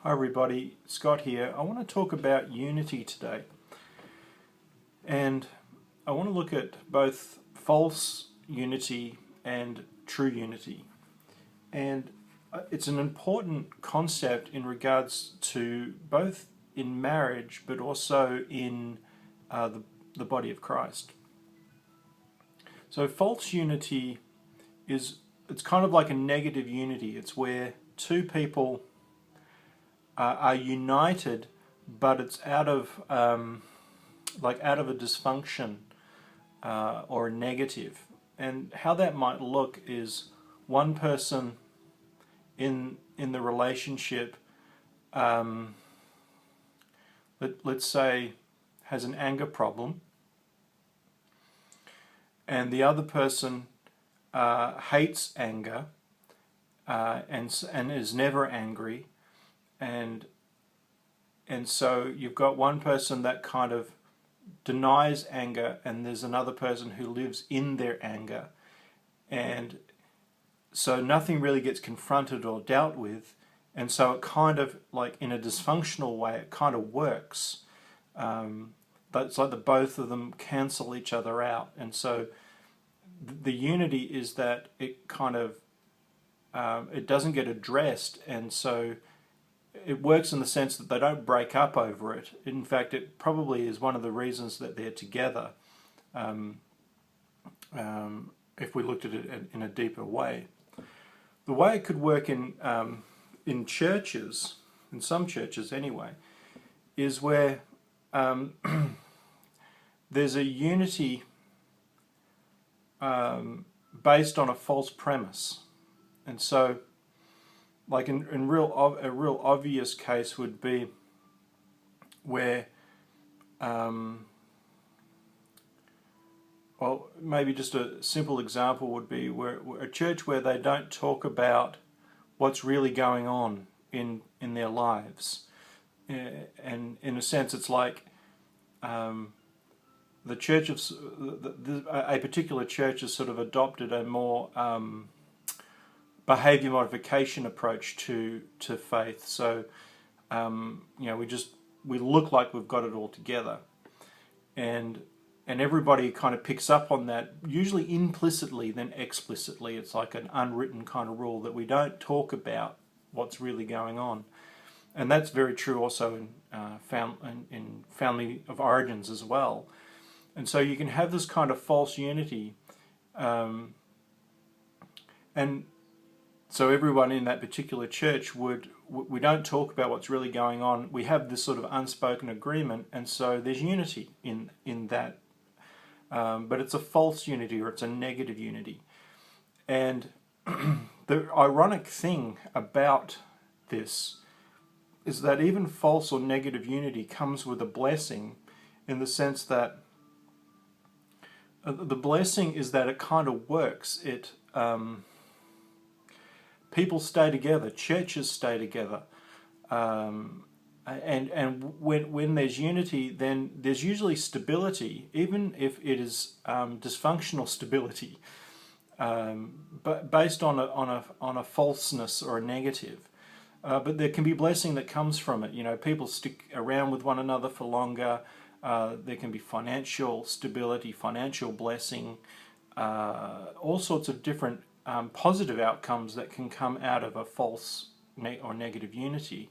Hi everybody, Scott here. I want to talk about unity today, and I want to look at both false unity and true unity. And it's an important concept in regards to both in marriage but also in the body of Christ. So false unity it's kind of like a negative unity. It's where two people are united, but it's out of out of a dysfunction or a negative. And how that might look is one person in the relationship, let's say, has an anger problem, and the other person hates anger and is never angry. And so you've got one person that kind of denies anger, and there's another person who lives in their anger, and so nothing really gets confronted or dealt with, and so it kind of, like in a dysfunctional way, it kind of works, but it's like the both of them cancel each other out. And so the unity is that it kind of it doesn't get addressed, and so it works in the sense that they don't break up over it. In fact, it probably is one of the reasons that they're together, if we looked at it in a deeper way. The way it could work in churches, in some churches anyway, is where there's a unity based on a false premise. And so, like a real obvious case would be where, well, maybe just a simple example would be where a church where they don't talk about what's really going on in their lives, and in a sense, it's like the church of a particular church has sort of adopted a more behavior modification approach to faith. So we look like we've got it all together, and everybody kind of picks up on that, usually implicitly then explicitly. It's like an unwritten kind of rule that we don't talk about what's really going on, and that's very true also in family of origins as well. And so you can have this kind of false unity, and so everyone in that particular church we don't talk about what's really going on. We have this sort of unspoken agreement, and so there's unity in that. But it's a false unity, or it's a negative unity. And the ironic thing about this is that even false or negative unity comes with a blessing, in the sense that the blessing is that it kind of works. People stay together, churches stay together, and when there's unity, then there's usually stability, even if it is dysfunctional stability, but based on a falseness or a negative. But there can be blessing that comes from it. People stick around with one another for longer. There can be financial stability, financial blessing, all sorts of different positive outcomes that can come out of a false or negative unity.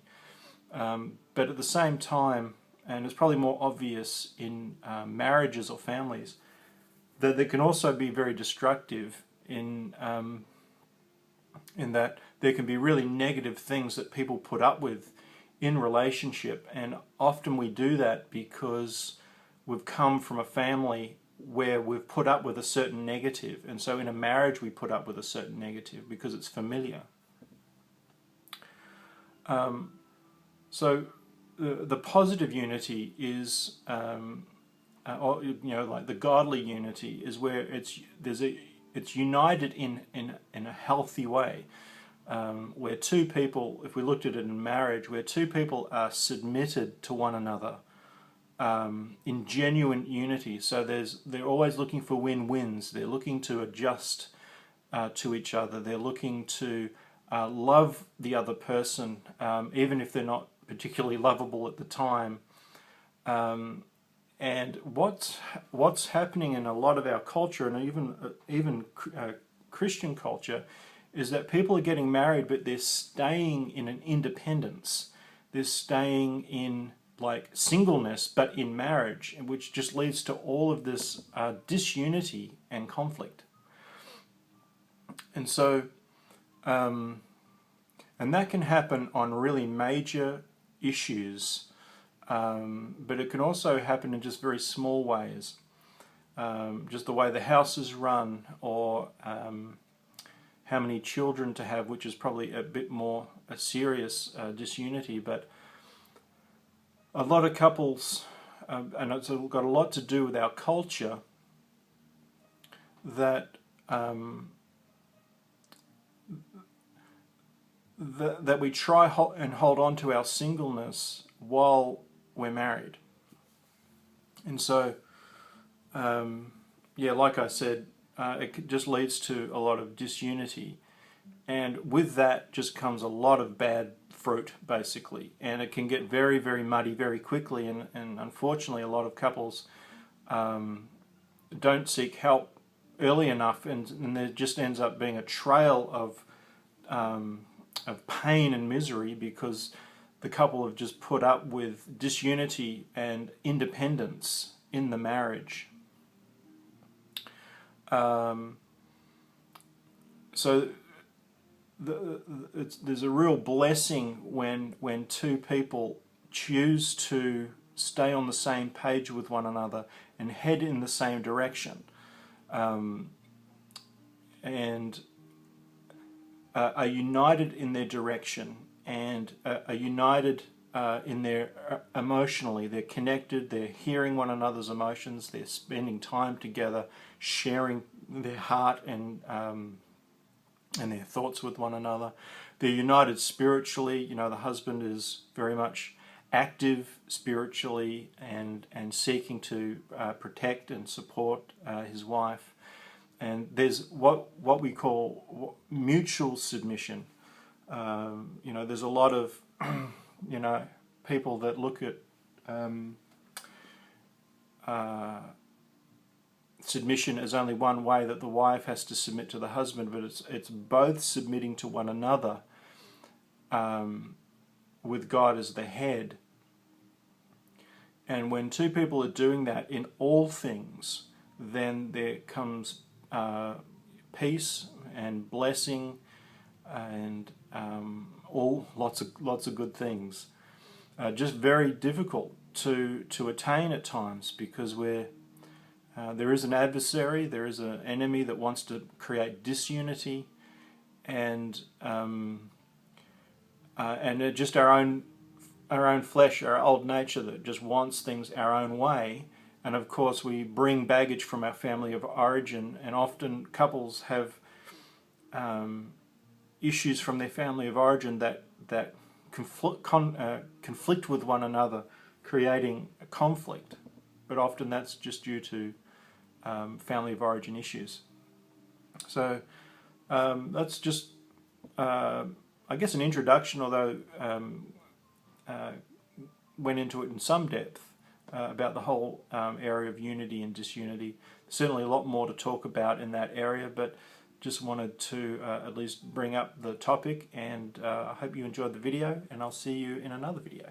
But at the same time, and it's probably more obvious in marriages or families, that they can also be very destructive in that there can be really negative things that people put up with in relationship, and often we do that because we've come from a family where we've put up with a certain negative, and so in a marriage we put up with a certain negative because it's familiar. So the positive unity is, like the godly unity, is where it's united in a healthy way, where two people, if we looked at it in marriage, where two people are submitted to one another in genuine unity. So they're always looking for win-wins. They're looking to adjust to each other. They're looking to love the other person, even if they're not particularly lovable at the time. And what's happening in a lot of our culture, and even Christian culture, is that people are getting married, but they're staying in an independence. They're staying in like singleness, but in marriage, which just leads to all of this disunity and conflict. And so, and that can happen on really major issues, but it can also happen in just very small ways. Just the way the house is run, or how many children to have, which is probably a bit more a serious disunity. But a lot of couples, and it's got a lot to do with our culture, that that we try and hold on to our singleness while we're married. And so, yeah, like I said, it just leads to a lot of disunity. And with that just comes a lot of bad fruit, basically. And it can get very, very muddy very quickly. And unfortunately, a lot of couples don't seek help early enough, and there just ends up being a trail of pain and misery, because the couple have just put up with disunity and independence in the marriage. So there's a real blessing when two people choose to stay on the same page with one another and head in the same direction, and are united in their direction, and are united in their emotionally. They're connected, they're hearing one another's emotions, they're spending time together, sharing their heart and their thoughts with one another. They're united spiritually. You know, the husband is very much active spiritually and seeking to protect and support his wife. And there's what we call mutual submission. You know, there's a lot of you know, people that look at submission as only one way, that the wife has to submit to the husband, but it's both submitting to one another, with God as the head. And when two people are doing that in all things, then there comes peace and blessing and lots of good things. Just very difficult to attain at times, because there is an adversary, there is an enemy that wants to create disunity, and just our own flesh, our old nature, that just wants things our own way. And of course, we bring baggage from our family of origin, and often couples have issues from their family of origin that conflict with one another, creating a conflict. But often that's just due to family of origin issues. So that's just, I guess, an introduction, although went into it in some depth about the whole area of unity and disunity. Certainly a lot more to talk about in that area, but just wanted to at least bring up the topic, and I hope you enjoyed the video, and I'll see you in another video.